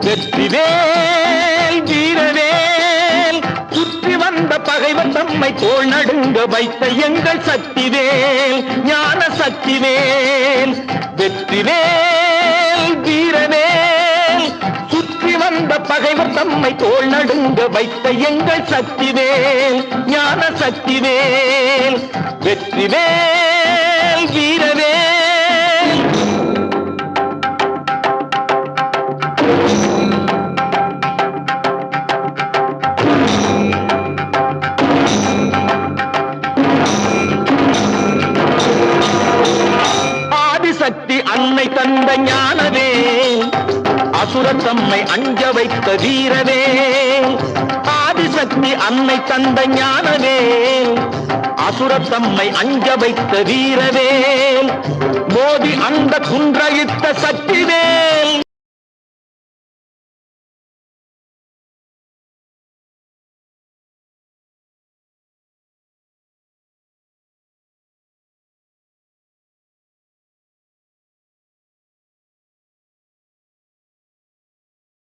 வெற்றிவேல் வீரவேல் சுற்றி வந்த பகைவர் தம்மை தோள் நடுங்க வைத்த எங்கள் சக்திவேல் ஞான சக்திவேல் வெற்றிவேல் வீரவேல் சுற்றி வந்த பகைவர் தம்மை தோள் நடுங்க வைத்த எங்கள் சக்திவேல் ஞான சக்திவேல் வெற்றிவேல் வீரவேல். ஆதிசக்தி அன்னை தந்த ஞானவே அசுரர் தம்மை அஞ்ச வைத்த வீரவே ஆதிசக்தி அன்னை தந்த ஞானவே அசுரர் தம்மை அஞ்ச வைத்த வீரவே மோதி அந்த குன்றழித்த சக்திவேல்